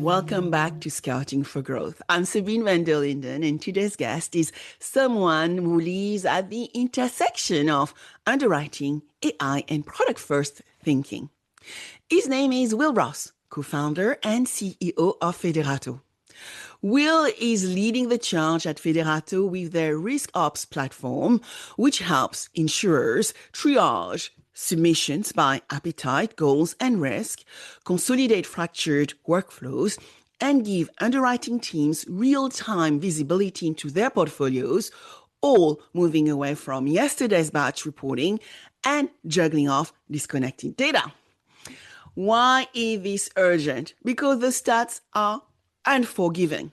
Welcome back to Scouting for Growth. I'm Sabine VdL, and today's guest is someone who lives at the intersection of underwriting, AI, and product-first thinking. His name is Will Ross, co-founder and CEO of Federato. Will is leading the charge at Federato with their RiskOps platform, which helps insurers triage submissions by appetite, goals, and risk, consolidate fractured workflows, and give underwriting teams real-time visibility into their portfolios, all moving away from yesterday's batch reporting and juggling off disconnected data. Why is this urgent? Because the stats are unforgiving.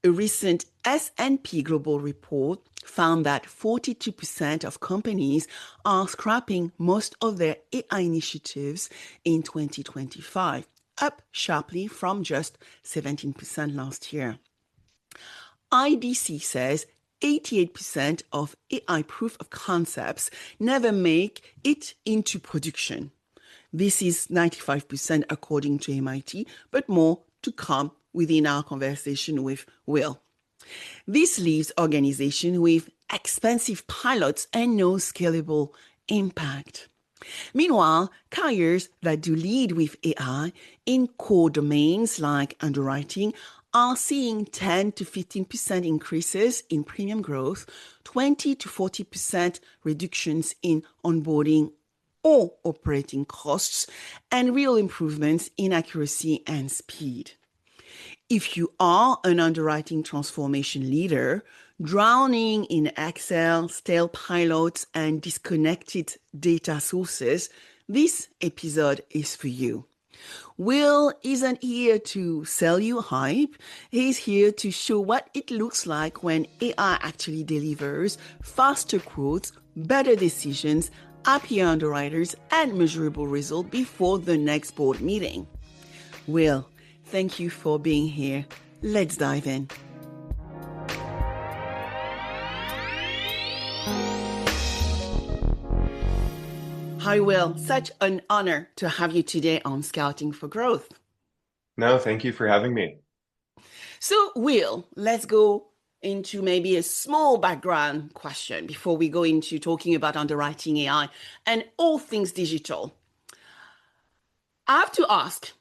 A recent S&P Global report found that 42% of companies are scrapping most of their AI initiatives in 2025, up sharply from just 17% last year. IDC says 88% of AI proof of concepts never make it into production. This is 95% according to MIT, but more to come within our conversation with Will. This leaves organizations with expensive pilots and no scalable impact. Meanwhile, carriers that do lead with AI in core domains like underwriting are seeing 10 to 15% increases in premium growth, 20 to 40% reductions in onboarding or operating costs, and real improvements in accuracy and speed. If you are an underwriting transformation leader, drowning in Excel, stale pilots, and disconnected data sources, this episode is for you. Will isn't here to sell you hype. He's here to show what it looks like when AI actually delivers faster quotes, better decisions, happier underwriters, and measurable results before the next board meeting. Will, thank you for being here. Let's dive in. Hi, Will. Such an honor to have you today on Scouting for Growth. No, thank you for having me. So, Will, let's go into maybe a small background question before we go into talking about underwriting AI and all things digital. I have to ask,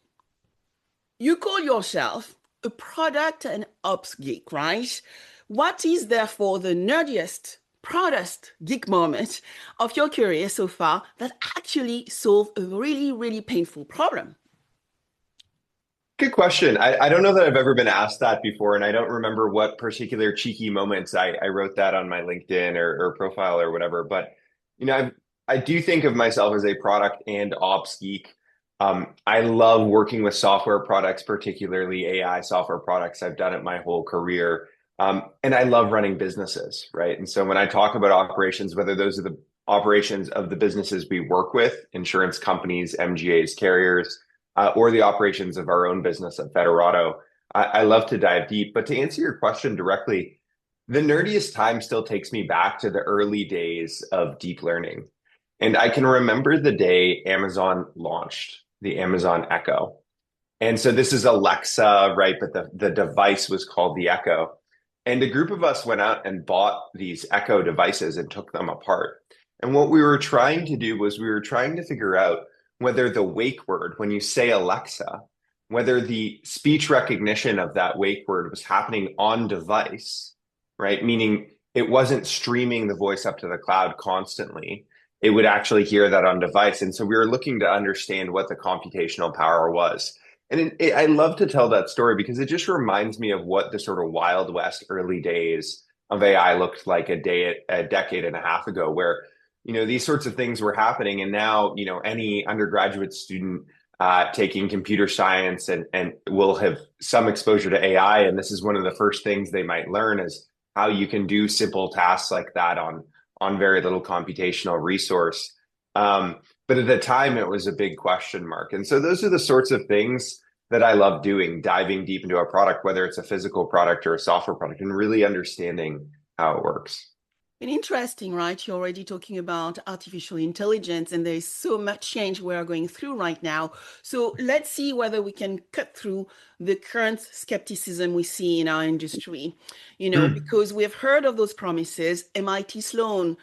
you call yourself a product and ops geek, right? What is therefore the nerdiest, proudest geek moment of your career so far that actually solved a really, really painful problem? Good question. I don't know that I've ever been asked that before, and I don't remember what particular cheeky moments I wrote that on my LinkedIn or profile or whatever. But I do think of myself as a product and ops geek. I love working with software products, particularly AI software products. I've done it my whole career. And I love running businesses, right? And so when I talk about operations, whether those are the operations of the businesses we work with, insurance companies, MGAs, carriers, or the operations of our own business at Federato, I love to dive deep. But to answer your question directly, the nerdiest time still takes me back to the early days of deep learning. And I can remember the day Amazon launched the Amazon Echo. And so this is Alexa, right? But the device was called the Echo. And a group of us went out and bought these Echo devices and took them apart. And what we were trying to do was we were trying to figure out whether the wake word, when you say Alexa, whether the speech recognition of that wake word was happening on device, right? Meaning it wasn't streaming the voice up to the cloud constantly. It would actually hear that on device. And so we were looking to understand what the computational power was. And I love to tell that story because it just reminds me of what the sort of Wild West early days of AI looked like a decade and a half ago, where these sorts of things were happening. And now, any undergraduate student taking computer science and will have some exposure to AI. And this is one of the first things they might learn is how you can do simple tasks like that on very little computational resource. But at the time, it was a big question mark. And so those are the sorts of things that I love doing, diving deep into a product, whether it's a physical product or a software product, and really understanding how it works. And interesting, right? You're already talking about artificial intelligence, and there's so much change we are going through right now. So let's see whether we can cut through the current skepticism we see in our industry. Because we have heard of those promises. MIT Sloan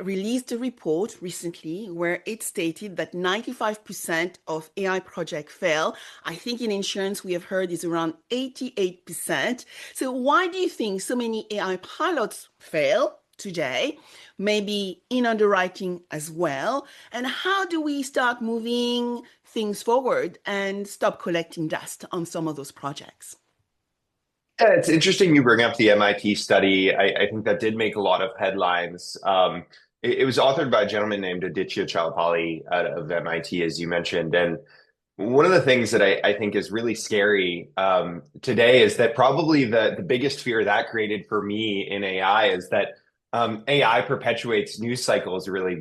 released a report recently where it stated that 95% of AI projects fail. I think in insurance, we have heard is around 88%. So why do you think so many AI pilots fail today, maybe in underwriting as well? And how do we start moving things forward and stop collecting dust on some of those projects? Yeah, it's interesting you bring up the MIT study. I think that did make a lot of headlines. It was authored by a gentleman named Aditya Chalpali out of MIT, as you mentioned. And one of the things that I think is really scary today is that probably the biggest fear that created for me in AI is that AI perpetuates news cycles really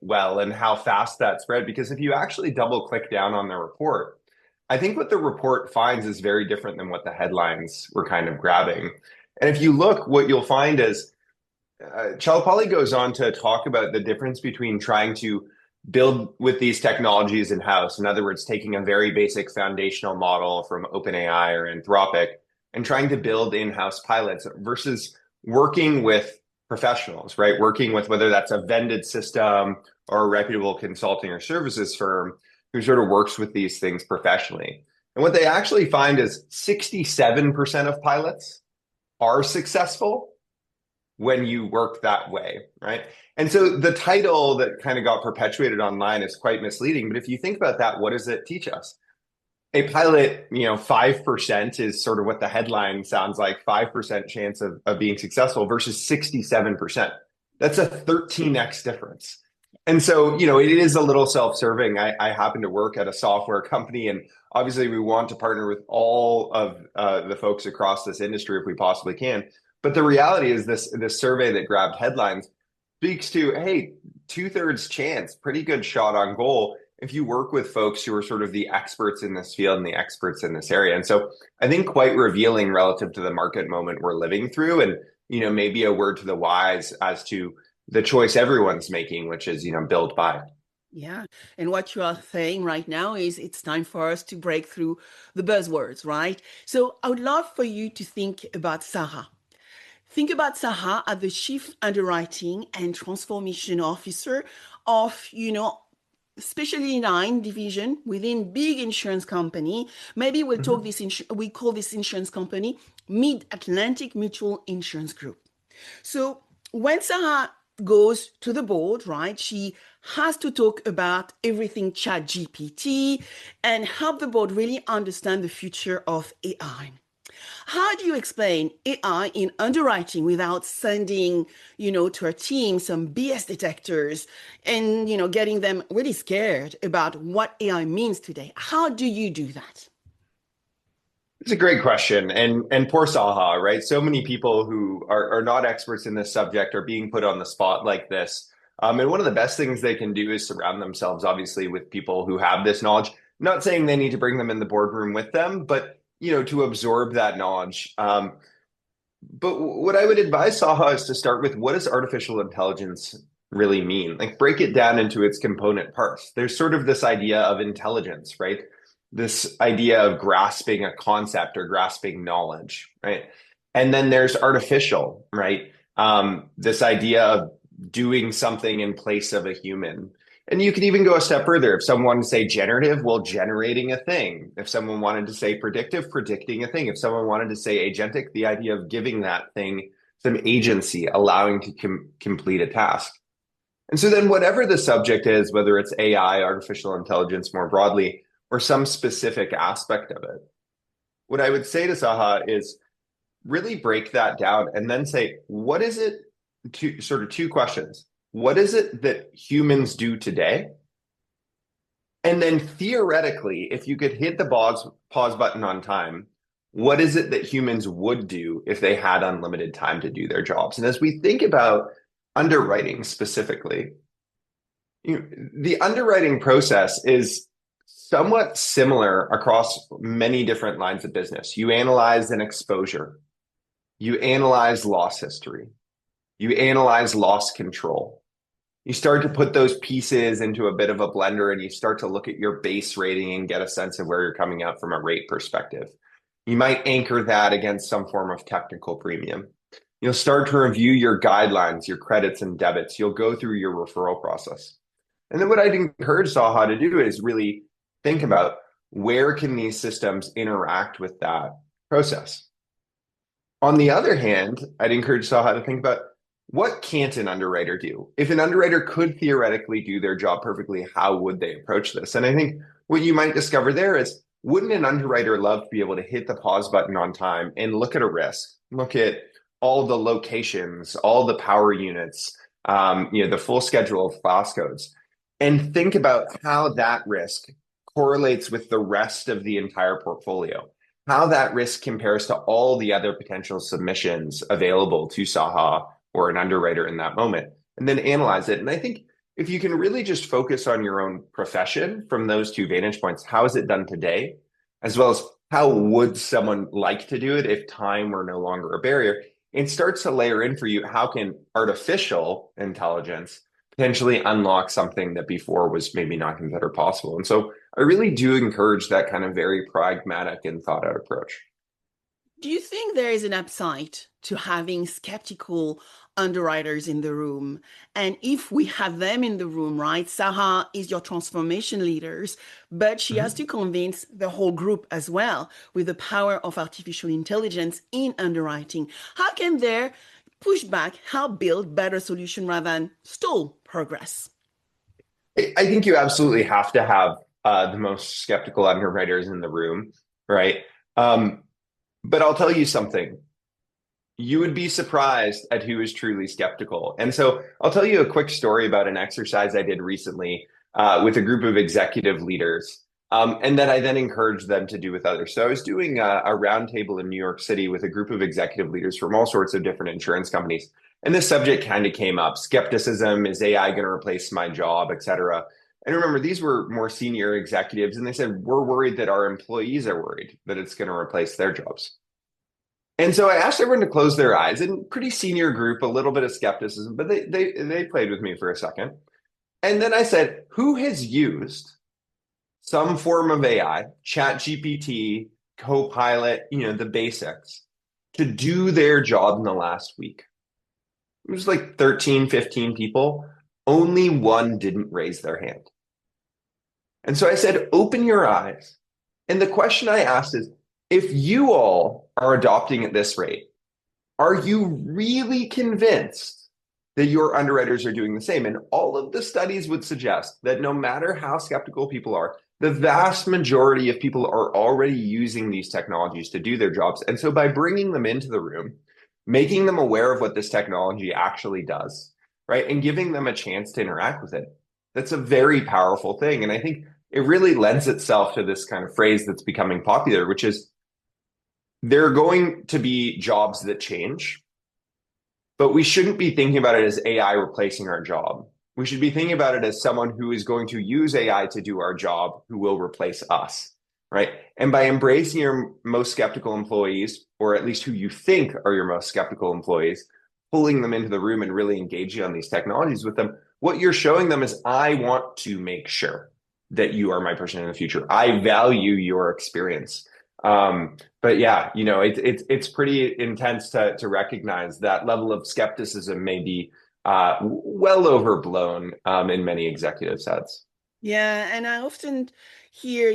well and how fast that spread. Because if you actually double click down on the report, I think what the report finds is very different than what the headlines were kind of grabbing. And if you look, what you'll find is Chalpali goes on to talk about the difference between trying to build with these technologies in-house. In other words, taking a very basic foundational model from OpenAI or Anthropic and trying to build in-house pilots versus working with professionals, right? Working with whether that's a vended system or a reputable consulting or services firm who sort of works with these things professionally. And what they actually find is 67% of pilots are successful when you work that way, right? And so the title that kind of got perpetuated online is quite misleading. But if you think about that, what does it teach us? A pilot, 5% is sort of what the headline sounds like, 5% chance of being successful versus 67%. That's a 13x difference. And so, it is a little self-serving. I happen to work at a software company, and obviously we want to partner with all of the folks across this industry if we possibly can. But the reality is this survey that grabbed headlines speaks to, hey, 2/3 chance, pretty good shot on goal if you work with folks who are sort of the experts in this field and the experts in this area. And so I think quite revealing relative to the market moment we're living through, and, maybe a word to the wise as to the choice everyone's making, which is, build by. Yeah. And what you are saying right now is it's time for us to break through the buzzwords, right? So I would love for you to think about Sarah. Think about Sarah as the Chief Underwriting and Transformation Officer of, specialty line division within big insurance company. Maybe we'll talk we call this insurance company Mid-Atlantic Mutual Insurance Group. So when Sarah goes to the board, right, she has to talk about everything Chat GPT and help the board really understand the future of AI. How do you explain AI in underwriting without sending, to our team some BS detectors and, getting them really scared about what AI means today? How do you do that? It's a great question. And poor Saha, right? So many people who are not experts in this subject are being put on the spot like this. And one of the best things they can do is surround themselves, obviously, with people who have this knowledge. Not saying they need to bring them in the boardroom with them, but to absorb that knowledge. But what I would advise Saha is to start with, what does artificial intelligence really mean? Like, break it down into its component parts. There's sort of this idea of intelligence, right? This idea of grasping a concept or grasping knowledge, right? And then there's artificial, right? This idea of doing something in place of a human. And you could even go a step further. If someone wanted to say generative, well, generating a thing. If someone wanted to say predictive, predicting a thing. If someone wanted to say agentic, the idea of giving that thing some agency, allowing to complete a task. And so then whatever the subject is, whether it's AI, artificial intelligence more broadly, or some specific aspect of it, what I would say to Saha is really break that down and then say, what is it, sort of two questions. What is it that humans do today? And then theoretically, if you could hit the pause button on time, what is it that humans would do if they had unlimited time to do their jobs? And as we think about underwriting specifically, the underwriting process is somewhat similar across many different lines of business. You analyze an exposure, you analyze loss history, you analyze loss control. You start to put those pieces into a bit of a blender and you start to look at your base rating and get a sense of where you're coming out from a rate perspective. You might anchor that against some form of technical premium. You'll start to review your guidelines, your credits and debits. You'll go through your referral process. And then what I'd encourage Saha to do is really think about where can these systems interact with that process. On the other hand, I'd encourage Saha to think about what can't an underwriter do? If an underwriter could theoretically do their job perfectly, how would they approach this? And I think what you might discover there is, wouldn't an underwriter love to be able to hit the pause button on time and look at a risk, look at all the locations, all the power units, the full schedule of class codes, and think about how that risk correlates with the rest of the entire portfolio, how that risk compares to all the other potential submissions available to Saha or an underwriter in that moment, and then analyze it. And I think if you can really just focus on your own profession from those two vantage points, how is it done today, as well as how would someone like to do it if time were no longer a barrier, it starts to layer in for you, how can artificial intelligence potentially unlock something that before was maybe not considered possible. And so I really do encourage that kind of very pragmatic and thought out approach. Do you think there is an upside to having skeptical underwriters in the room? And if we have them in the room, right? Saha is your transformation leaders, but she has to convince the whole group as well with the power of artificial intelligence in underwriting. How can their pushback help build better solution rather than stall progress? I think you absolutely have to have the most skeptical underwriters in the room, right? But I'll tell you something. You would be surprised at who is truly skeptical. And so I'll tell you a quick story about an exercise I did recently with a group of executive leaders, and that I then encouraged them to do with others. So I was doing a roundtable in New York City with a group of executive leaders from all sorts of different insurance companies. And this subject kind of came up: skepticism, is AI going to replace my job, et cetera. And remember, these were more senior executives, and they said, we're worried that our employees are worried that it's going to replace their jobs. And so I asked everyone to close their eyes, and pretty senior group, a little bit of skepticism, but they played with me for a second. And then I said, who has used some form of AI, Chat GPT, Copilot, the basics, to do their job in the last week? It was like 13, 15 people. Only one didn't raise their hand. And so I said, open your eyes. And the question I asked is, if you all are adopting at this rate, are you really convinced that your underwriters are doing the same? And all of the studies would suggest that no matter how skeptical people are, the vast majority of people are already using these technologies to do their jobs. And so by bringing them into the room, making them aware of what this technology actually does, right, and giving them a chance to interact with it, that's a very powerful thing. And I think it really lends itself to this kind of phrase that's becoming popular, which is, there are going to be jobs that change, but we shouldn't be thinking about it as AI replacing our job. We should be thinking about it as someone who is going to use AI to do our job, who will replace us, right? And by embracing your most skeptical employees, or at least who you think are your most skeptical employees, pulling them into the room and really engaging on these technologies with them, what you're showing them is, I want to make sure that you are my person in the future. I value your experience. But yeah, it's pretty intense to recognize that level of skepticism may be well overblown in many executives' heads. Yeah, and I often hear,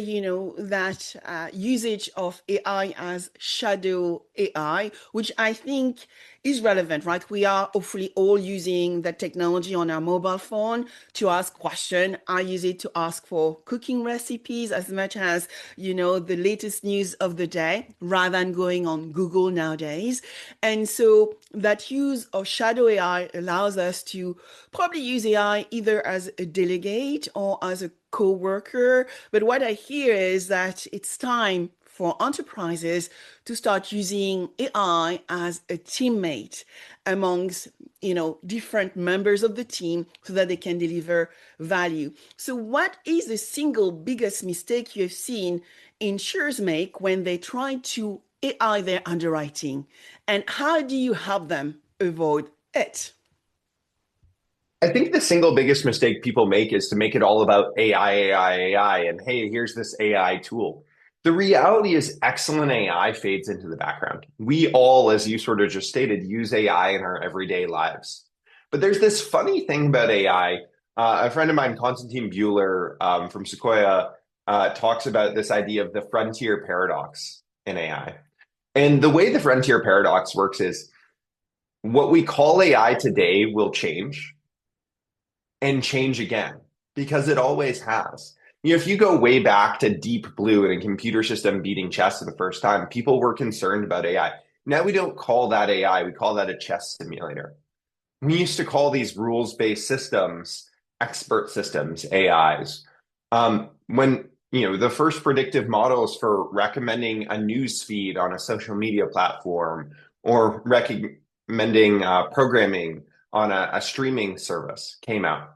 that usage of AI as shadow AI, which I think is relevant, right? We are hopefully all using the technology on our mobile phone to ask questions. I use it to ask for cooking recipes as much as, the latest news of the day rather than going on Google nowadays. And so that use of shadow AI allows us to probably use AI either as a delegate or as a co-worker. But what I hear is that it's time for enterprises to start using AI as a teammate amongst different members of the team so that they can deliver value. So what is the single biggest mistake you have seen insurers make when they try to AI their underwriting? And how do you help them avoid it? I think the single biggest mistake people make is to make it all about AI, AI, AI, and hey, here's this AI tool. The reality is excellent AI fades into the background. We all, as you sort of just stated, use AI in our everyday lives. But there's this funny thing about AI. A friend of mine, Konstantin Buehler from Sequoia, talks about this idea of the frontier paradox in AI. And the way the frontier paradox works is what we call AI today will change and change again because it always has. If you go way back to Deep Blue and a computer system beating chess for the first time, people were concerned about AI. Now we don't call that AI, we call that a chess simulator. We used to call these rules-based systems expert systems, AIs. When the first predictive models for recommending a news feed on a social media platform or recommending programming on a streaming service came out.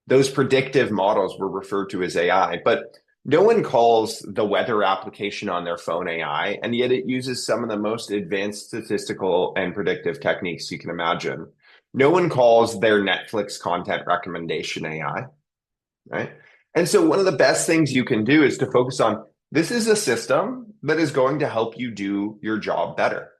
Those predictive models were referred to as AI, but no one calls the weather application on their phone AI, and yet it uses some of the most advanced statistical and predictive techniques you can imagine. No one calls their Netflix content recommendation AI, right? And so one of the best things you can do is to focus on this is a system that is going to help you do your job better.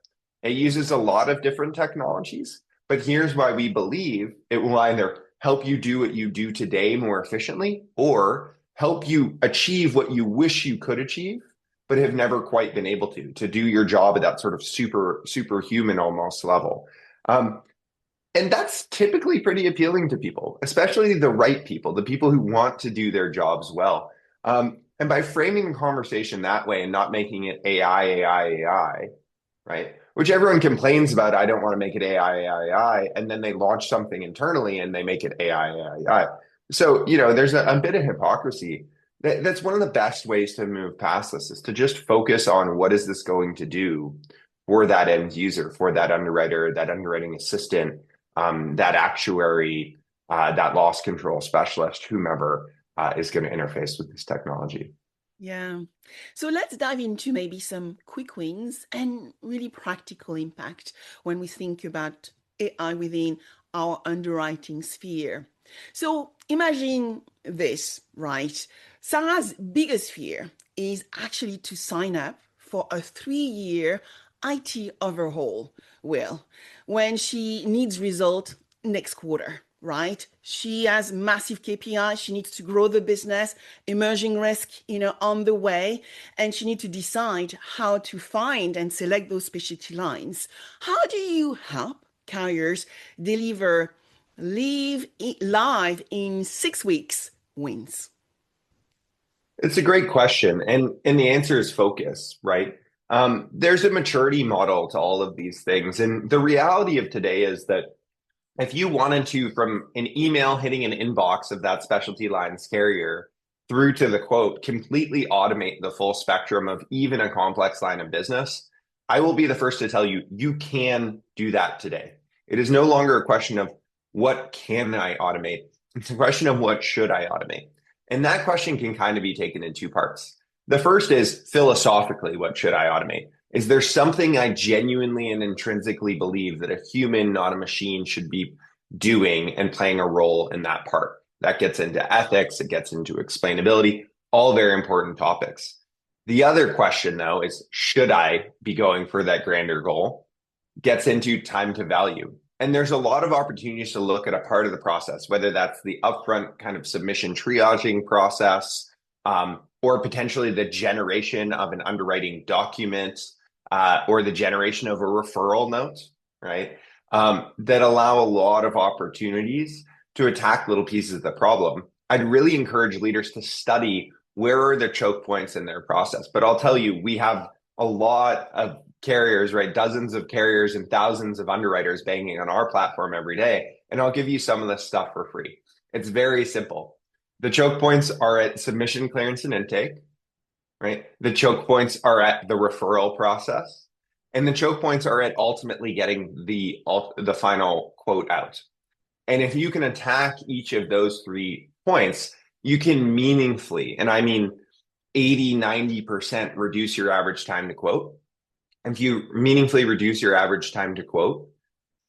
It uses a lot of different technologies, but here's why we believe it will either help you do what you do today more efficiently or help you achieve what you wish you could achieve, but have never quite been able to do your job at that sort of superhuman almost level. And that's typically pretty appealing to people, especially the right people, the people who want to do their jobs well. And by framing the conversation that way and not making it AI, AI, AI, right? Which everyone complains about. I don't want to make it AI, AI, AI. And then they launch something internally and they make it AI, AI, AI. So, there's a bit of hypocrisy. That's one of the best ways to move past this is to just focus on what is this going to do for that end user, for that underwriter, that underwriting assistant, that actuary, that loss control specialist, whomever is going to interface with this technology. Yeah. So let's dive into maybe some quick wins and really practical impact when we think about AI within our underwriting sphere. So imagine this, right? Sarah's biggest fear is actually to sign up for a 3-year IT overhaul. Well, when she needs result next quarter, right? She has massive KPI. She needs to grow the business, emerging risk, on the way, and she needs to decide how to find and select those specialty lines. How do you help carriers deliver live in 6 weeks wins? It's a great question. And the answer is focus, right? There's a maturity model to all of these things. And the reality of today is that if you wanted to, from an email hitting an inbox of that specialty lines carrier through to the quote, completely automate the full spectrum of even a complex line of business, I will be the first to tell you, you can do that today. It is no longer a question of what can I automate? It's a question of what should I automate? And that question can kind of be taken in two parts. The first is philosophically, what should I automate? Is there something I genuinely and intrinsically believe that a human, not a machine, should be doing and playing a role in that part? That gets into ethics, it gets into explainability, all very important topics. The other question, though, is should I be going for that grander goal? Gets into time to value. And there's a lot of opportunities to look at a part of the process, whether that's the upfront kind of submission triaging process, or potentially the generation of an underwriting document, or the generation of a referral note, right? That allow a lot of opportunities to attack little pieces of the problem. I'd really encourage leaders to study where are the choke points in their process. But I'll tell you, we have a lot of carriers, right? Dozens of carriers and thousands of underwriters banging on our platform every day. And I'll give you some of this stuff for free. It's very simple. The choke points are at submission, clearance, and intake, right? The choke points are at the referral process. And the choke points are at ultimately getting the final quote out. And if you can attack each of those 3 points, you can meaningfully, and I mean 80, 90% reduce your average time to quote. If you meaningfully reduce your average time to quote,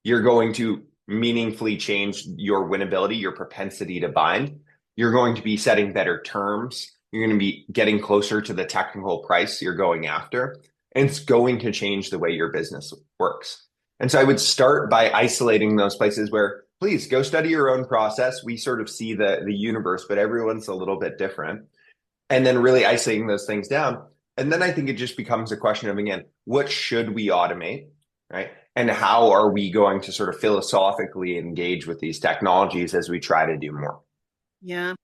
you're going to meaningfully change your winnability, your propensity to bind. You're going to be setting better terms. You're going to be getting closer to the technical price you're going after. And it's going to change the way your business works. And so I would start by isolating those places where, please go study your own process. We sort of see the universe, but everyone's a little bit different. And then really isolating those things down. And then I think it just becomes a question of, again, what should we automate, right? And how are we going to sort of philosophically engage with these technologies as we try to do more? Yeah.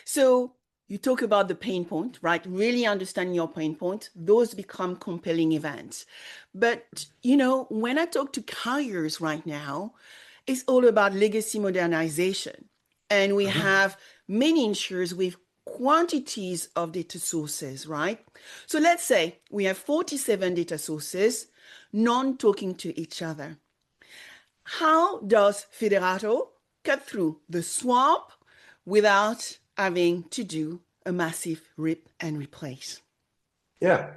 So you talk about the pain point, right? Really understanding your pain point, those become compelling events. But, when I talk to carriers right now, it's all about legacy modernization. And we have many insurers with quantities of data sources, right? So let's say we have 47 data sources, none talking to each other. How does Federato cut through the swamp without having to do a massive rip and replace? Yeah.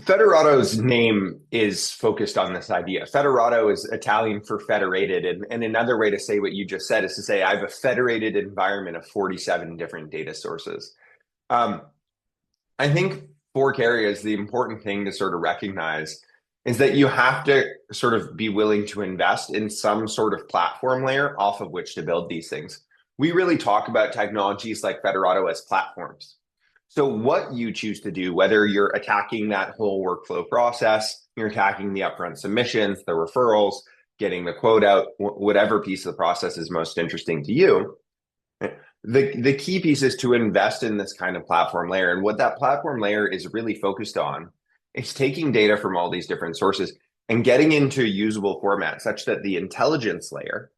Federato's name is focused on this idea. Federato is Italian for federated. And another way to say what you just said is to say, I have a federated environment of 47 different data sources. I think for carriers, the important thing to sort of recognize is that you have to sort of be willing to invest in some sort of platform layer off of which to build these things. We really talk about technologies like Federato as platforms. So what you choose to do, whether you're attacking that whole workflow process, you're attacking the upfront submissions, the referrals, getting the quote out, whatever piece of the process is most interesting to you, the key piece is to invest in this kind of platform layer. And what that platform layer is really focused on is taking data from all these different sources and getting into a usable format such that the intelligence layer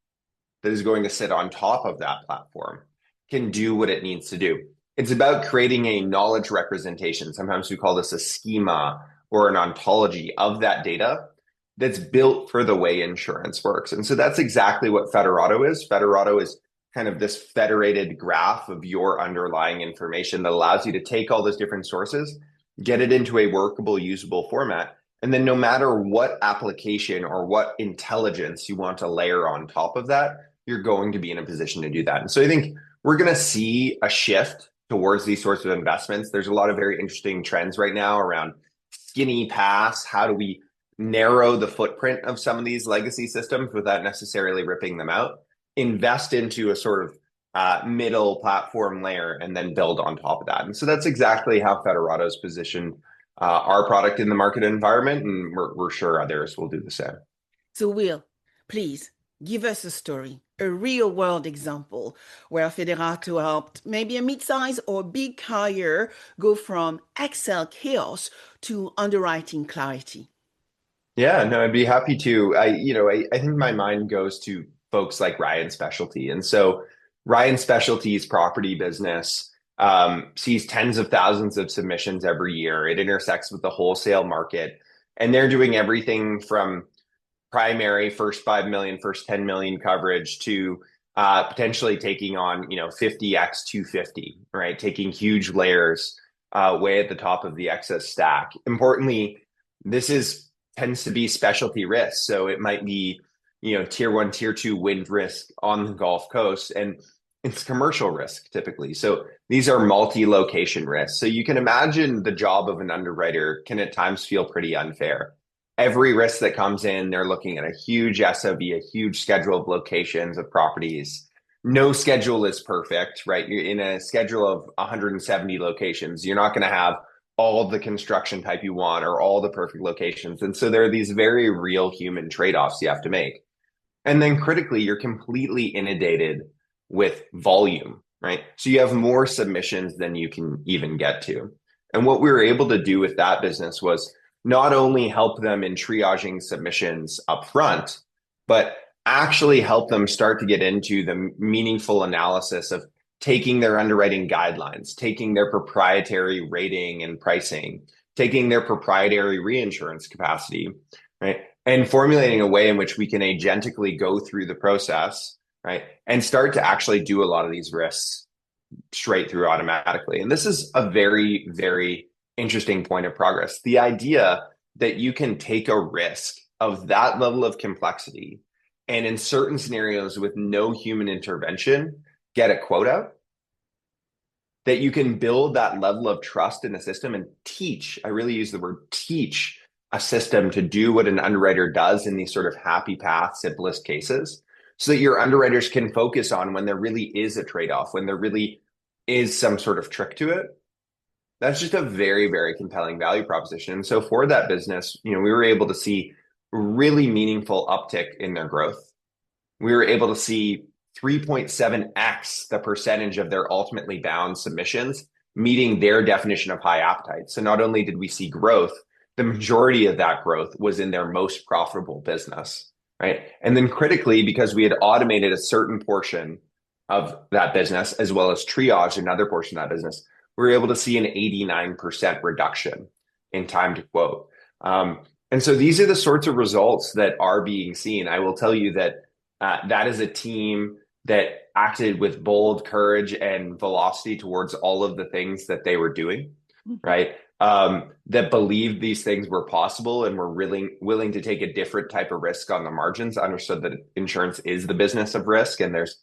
that is going to sit on top of that platform can do what it needs to do. It's about creating a knowledge representation. Sometimes we call this a schema or an ontology of that data that's built for the way insurance works. And so that's exactly what Federato is. Federato is kind of this federated graph of your underlying information that allows you to take all those different sources, get it into a workable, usable format, and then no matter what application or what intelligence you want to layer on top of that, you're going to be in a position to do that. And so I think we're going to see a shift towards these sorts of investments. There's a lot of very interesting trends right now around skinny pass. How do we narrow the footprint of some of these legacy systems without necessarily ripping them out? Invest into a sort of middle platform layer and then build on top of that. And so that's exactly how Federato's positioned our product in the market environment, and we're sure others will do the same. So Will, please give us a story, a real world example where Federato helped maybe a mid-size or big carrier go from Excel chaos to underwriting clarity. Yeah, no, I'd be happy to. I think my mind goes to folks like Ryan Specialty. And so Ryan Specialty's property business sees tens of thousands of submissions every year. It intersects with the wholesale market. And they're doing everything from primary first 5 million, first 10 million coverage to potentially taking on 50x 250, right? Taking huge layers way at the top of the excess stack. Importantly, this tends to be specialty risk. So it might be, tier 1, tier 2 wind risk on the Gulf Coast, and it's commercial risk typically. So these are multi-location risks. So you can imagine the job of an underwriter can at times feel pretty unfair. Every risk that comes in, they're looking at a huge SOV, a huge schedule of locations of properties. No schedule is perfect, right? You're in a schedule of 170 locations. You're not going to have all the construction type you want or all the perfect locations. And so there are these very real human trade-offs you have to make. And then critically, you're completely inundated with volume, right? So you have more submissions than you can even get to. And what we were able to do with that business was not only help them in triaging submissions up front, but actually help them start to get into the meaningful analysis of taking their underwriting guidelines, taking their proprietary rating and pricing, taking their proprietary reinsurance capacity, right? and formulating a way in which we can agentically go through the process, right? And start to actually do a lot of these risks straight through automatically. And this is a very, very interesting point of progress. The idea that you can take a risk of that level of complexity and in certain scenarios with no human intervention, get a quote out, that you can build that level of trust in the system and teach, I really use the word teach, a system to do what an underwriter does in these sort of happy path, simplest cases, so that your underwriters can focus on when there really is a trade-off, when there really is some sort of trick to it. That's just a very, very compelling value proposition. And so for that business, we were able to see really meaningful uptick in their growth. We were able to see 3.7x the percentage of their ultimately bound submissions meeting their definition of high appetite. So not only did we see growth, the majority of that growth was in their most profitable business, right? And then critically, because we had automated a certain portion of that business, as well as triage another portion of that business, we were able to see an 89% reduction in time to quote. And so these are the sorts of results that are being seen. I will tell you that that is a team that acted with bold courage and velocity towards all of the things that they were doing, right? That believed these things were possible and were really willing to take a different type of risk on the margins, understood that insurance is the business of risk and there's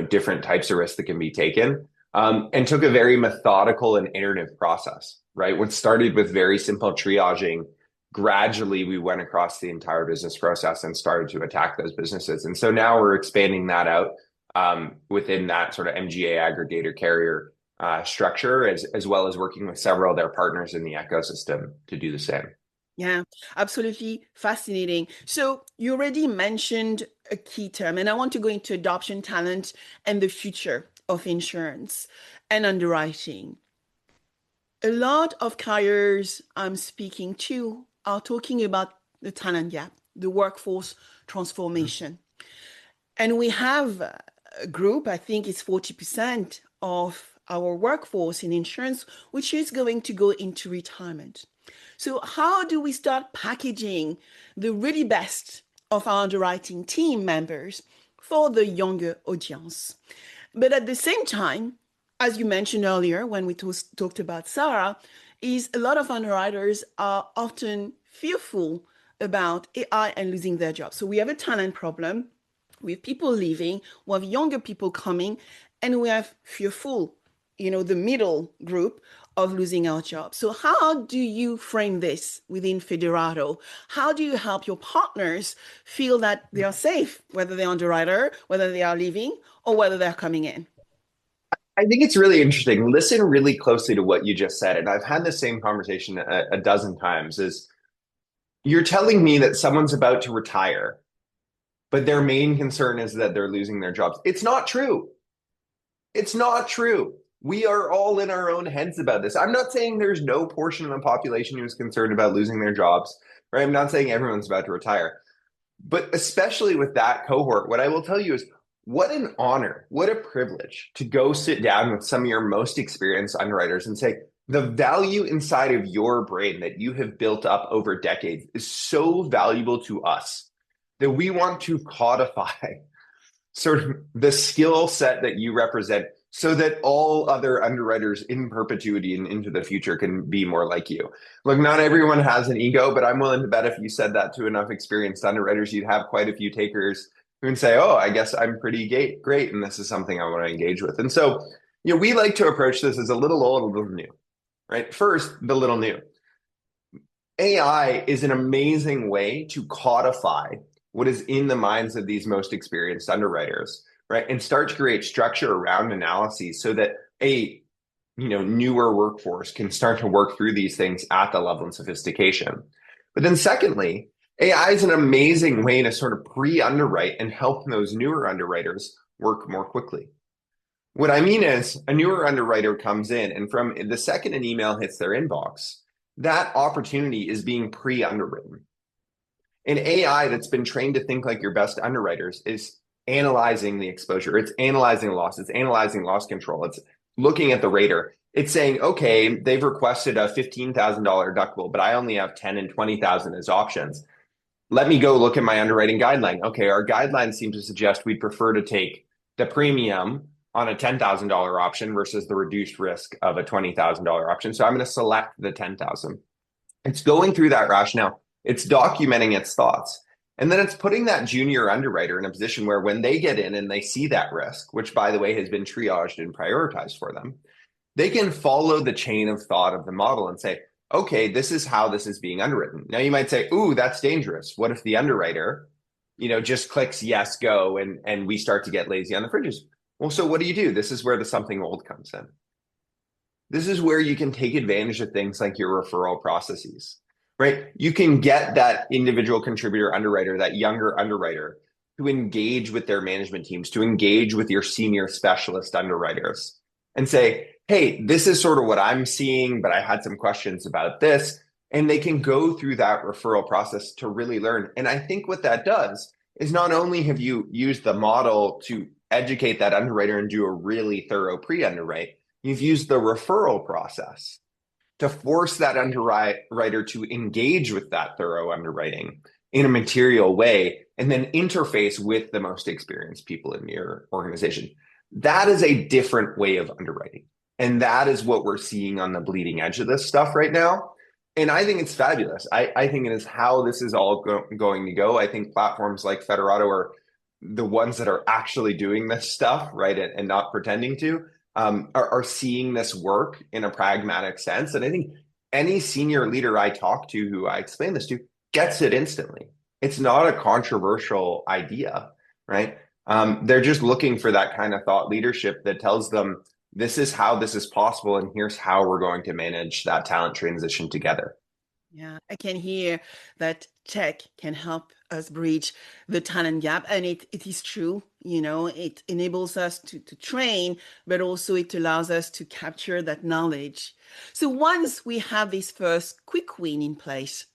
different types of risks that can be taken, and took a very methodical and iterative process, right? What started with very simple triaging, gradually we went across the entire business process and started to attack those businesses. And so now we're expanding that out within that sort of MGA aggregator carrier structure, as well as working with several of their partners in the ecosystem to do the same. Yeah, absolutely fascinating. So you already mentioned a key term, and I want to go into adoption talent and the future of insurance and underwriting. A lot of carriers I'm speaking to are talking about the talent gap, the workforce transformation. And we have a group, I think it's 40% of our workforce in insurance, which is going to go into retirement. So how do we start packaging the really best of our underwriting team members for the younger audience? But at the same time, as you mentioned earlier, when we talked about Sarah, is a lot of underwriters are often fearful about AI and losing their job. So we have a talent problem with people leaving, we have younger people coming, and we have fearful, the middle group of losing our jobs. So how do you frame this within Federato? How do you help your partners feel that they are safe, whether they're underwriter, whether they are leaving, or whether they're coming in? I think it's really interesting. Listen really closely to what you just said. And I've had the same conversation a dozen times is you're telling me that someone's about to retire, but their main concern is that they're losing their jobs. It's not true. It's not true. We are all in our own heads about this. I'm not saying there's no portion of the population who is concerned about losing their jobs, right? I'm not saying everyone's about to retire. But especially with that cohort, what I will tell you is what an honor, what a privilege to go sit down with some of your most experienced underwriters and say, the value inside of your brain that you have built up over decades is so valuable to us that we want to codify sort of the skill set that you represent so that all other underwriters in perpetuity and into the future can be more like you. Look, not everyone has an ego, but I'm willing to bet if you said that to enough experienced underwriters, you'd have quite a few takers who can say, oh, I guess I'm pretty great, and this is something I want to engage with. And so, we like to approach this as a little old, a little new, right? First, the little new. AI is an amazing way to codify what is in the minds of these most experienced underwriters, right? And start to create structure around analyses so that a newer workforce can start to work through these things at the level of sophistication. But then secondly, AI is an amazing way to sort of pre-underwrite and help those newer underwriters work more quickly. What I mean is a newer underwriter comes in and from the second an email hits their inbox, that opportunity is being pre-underwritten. An AI that's been trained to think like your best underwriters is analyzing the exposure. It's analyzing loss. It's analyzing loss control. It's looking at the rater. It's saying, okay, they've requested a $15,000 deductible, but I only have 10 and 20,000 as options. let me go look at my underwriting guideline. Okay, our guidelines seem to suggest we'd prefer to take the premium on a $10,000 option versus the reduced risk of a $20,000 option. So I'm going to select the 10,000. It's going through that rationale. It's documenting its thoughts. And then it's putting that junior underwriter in a position where when they get in and they see that risk, which by the way has been triaged and prioritized for them, they can follow the chain of thought of the model and say, okay, this is how this is being underwritten. Now you might say, ooh, that's dangerous. What if the underwriter, just clicks yes, go, and we start to get lazy on the fringes? Well, so what do? This is where the something old comes in. This is where you can take advantage of things like your referral processes, right? You can get that individual contributor underwriter, that younger underwriter, to engage with their management teams, to engage with your senior specialist underwriters and say, hey, this is sort of what I'm seeing, but I had some questions about this. And they can go through that referral process to really learn. And I think what that does is not only have you used the model to educate that underwriter and do a really thorough pre-underwrite, you've used the referral process to force that underwriter to engage with that thorough underwriting in a material way and then interface with the most experienced people in your organization. That is a different way of underwriting. And that is what we're seeing on the bleeding edge of this stuff right now. And I think it's fabulous. I think it is how this is all going to go. I think platforms like Federato are the ones that are actually doing this stuff, right? And not pretending to, are seeing this work in a pragmatic sense. And I think any senior leader I talk to who I explain this to gets it instantly. It's not a controversial idea, right? They're just looking for that kind of thought leadership that tells them, this is how this is possible, and here's how we're going to manage that talent transition together. Yeah, I can hear that tech can help us bridge the talent gap. And it is true, it enables us to train, but also it allows us to capture that knowledge. So once we have this first quick win in place,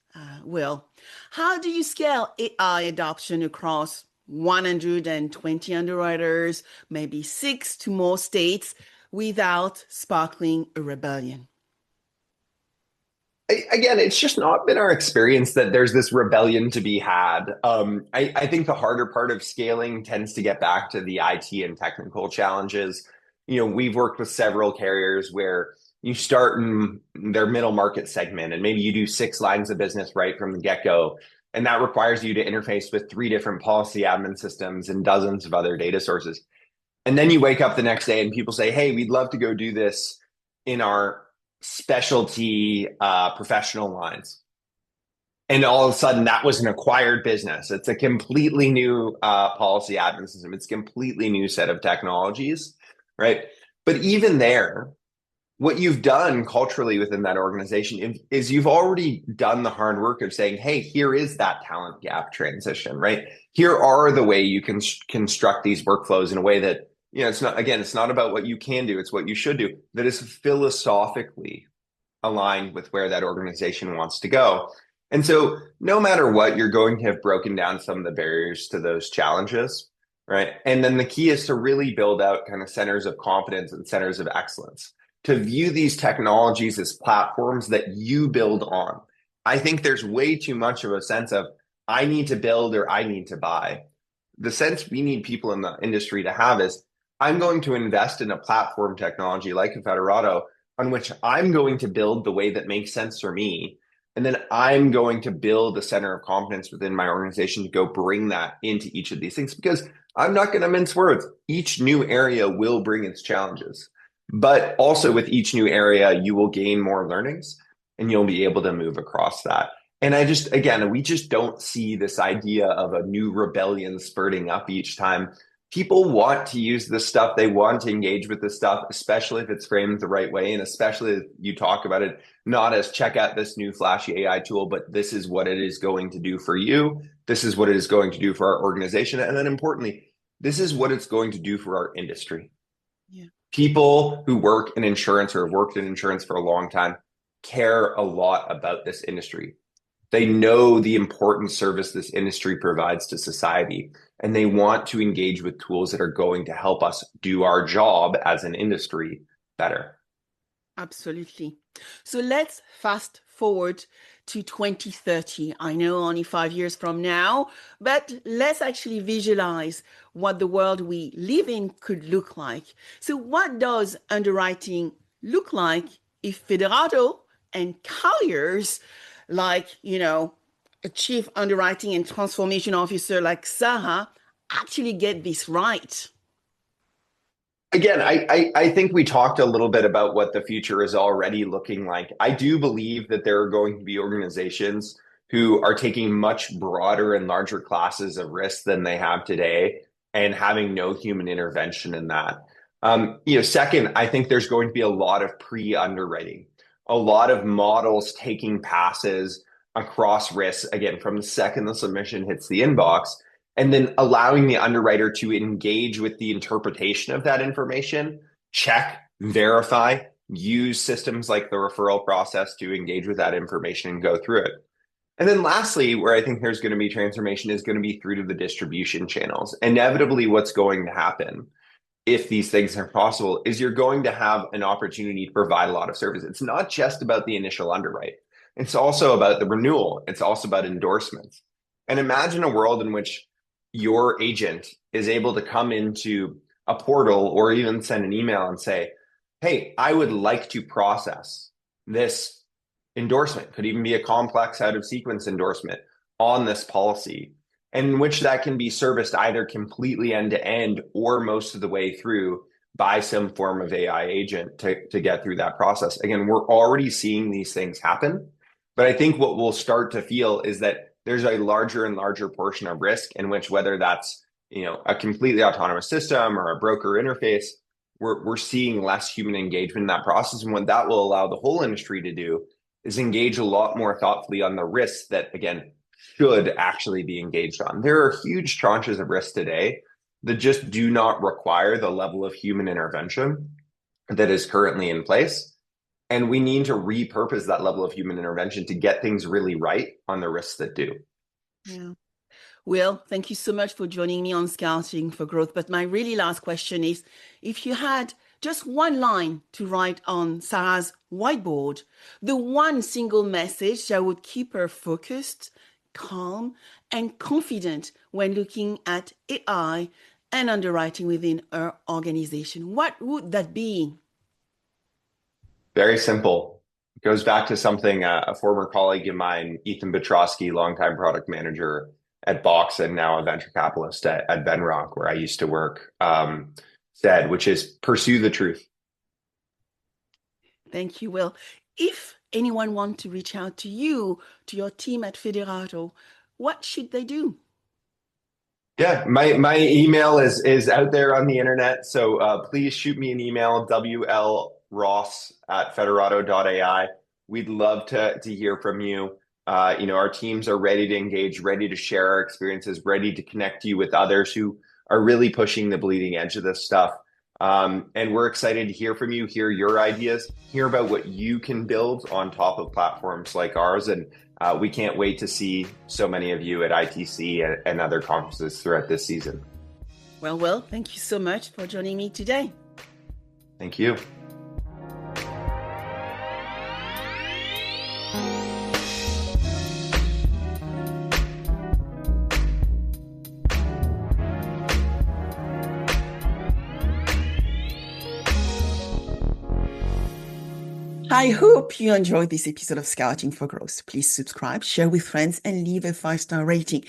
Will, how do you scale AI adoption across 120 underwriters, maybe 6 to more states, without sparkling a rebellion? Again, it's just not been our experience that there's this rebellion to be had. I think the harder part of scaling tends to get back to the IT and technical challenges. We've worked with several carriers where you start in their middle market segment and maybe you do 6 lines of business right from the get-go. And that requires you to interface with 3 different policy admin systems and dozens of other data sources. And then you wake up the next day and people say, hey, we'd love to go do this in our specialty professional lines. And all of a sudden that was an acquired business. It's a completely new policy admin system. It's a completely new set of technologies, right? But even there, what you've done culturally within that organization is you've already done the hard work of saying, hey, here is that talent gap transition, right? Here are the way you can construct these workflows in a way that, it's not about what you can do, it's what you should do, that is philosophically aligned with where that organization wants to go. And so no matter what, you're going to have broken down some of the barriers to those challenges, right? And then the key is to really build out kind of centers of competence and centers of excellence, to view these technologies as platforms that you build on. I think there's way too much of a sense of, I need to build or I need to buy. The sense we need people in the industry to have is, I'm going to invest in a platform technology like a Federato on which I'm going to build the way that makes sense for me. And then I'm going to build a center of competence within my organization to go bring that into each of these things, because I'm not going to mince words. Each new area will bring its challenges, but also with each new area, you will gain more learnings and you'll be able to move across that. And we just don't see this idea of a new rebellion spurting up each time. People want to use this stuff. They want to engage with this stuff, especially if it's framed the right way. And especially if you talk about it, not as check out this new flashy AI tool, but this is what it is going to do for you. This is what it is going to do for our organization. And then importantly, this is what it's going to do for our industry. Yeah. People who work in insurance or have worked in insurance for a long time care a lot about this industry. They know the important service this industry provides to society, and they want to engage with tools that are going to help us do our job as an industry better. Absolutely. So let's fast forward to 2030. I know only 5 years from now, but let's actually visualize what the world we live in could look like. So what does underwriting look like if Federato and carriers like, a chief underwriting and transformation officer like Sarah actually get this right? Again, I think we talked a little bit about what the future is already looking like. I do believe that there are going to be organizations who are taking much broader and larger classes of risk than they have today and having no human intervention in that. Second, I think there's going to be a lot of pre-underwriting, a lot of models taking passes across risks, again, from the second the submission hits the inbox, and then allowing the underwriter to engage with the interpretation of that information, check, verify, use systems like the referral process to engage with that information and go through it. And then lastly, where I think there's going to be transformation is going to be through to the distribution channels. Inevitably, what's going to happen if these things are possible is you're going to have an opportunity to provide a lot of service. It's not just about the initial underwrite. It's also about the renewal. It's also about endorsements. And imagine a world in which your agent is able to come into a portal or even send an email and say, hey, I would like to process this endorsement. Could even be a complex out of sequence endorsement on this policy, in which that can be serviced either completely end to end or most of the way through by some form of AI agent to get through that process. Again, we're already seeing these things happen, but I think what we'll start to feel is that there's a larger and larger portion of risk in which, whether that's a completely autonomous system or a broker interface, we're seeing less human engagement in that process. And what that will allow the whole industry to do is engage a lot more thoughtfully on the risks that, again, should actually be engaged on. There are huge tranches of risk today that just do not require the level of human intervention that is currently in place. And we need to repurpose that level of human intervention to get things really right on the risks that do. Yeah. Will, thank you so much for joining me on Scouting for Growth. But my really last question is, if you had just one line to write on Sarah's whiteboard, the one single message that would keep her focused, calm, and confident when looking at AI and underwriting within her organization, what would that be? Very simple. It goes back to something a former colleague of mine, Ethan Petrosky, longtime product manager at Box and now a venture capitalist at Venrock, where I used to work, said, which is pursue the truth. Thank you, Will. If anyone wants to reach out to you, to your team at Federato, what should they do? Yeah, my email is out there on the internet. So please shoot me an email, wlross@federato.ai. We'd love to hear from you. Our teams are ready to engage, ready to share our experiences, ready to connect you with others who are really pushing the bleeding edge of this stuff. And we're excited to hear from you, hear your ideas, hear about what you can build on top of platforms like ours. And we can't wait to see so many of you at ITC and other conferences throughout this season. Well, Will, thank you so much for joining me today. Thank you. I hope you enjoyed this episode of Scouting for Growth. Please subscribe, share with friends, and leave a 5-star rating.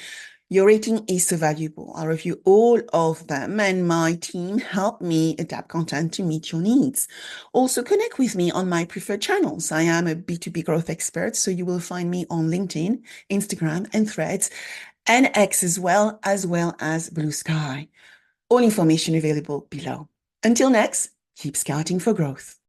Your rating is so valuable. I review all of them, and my team help me adapt content to meet your needs. Also, connect with me on my preferred channels. I am a B2B growth expert, so you will find me on LinkedIn, Instagram, and Threads, and X as well as Blue Sky. All information available below. Until next, keep scouting for growth.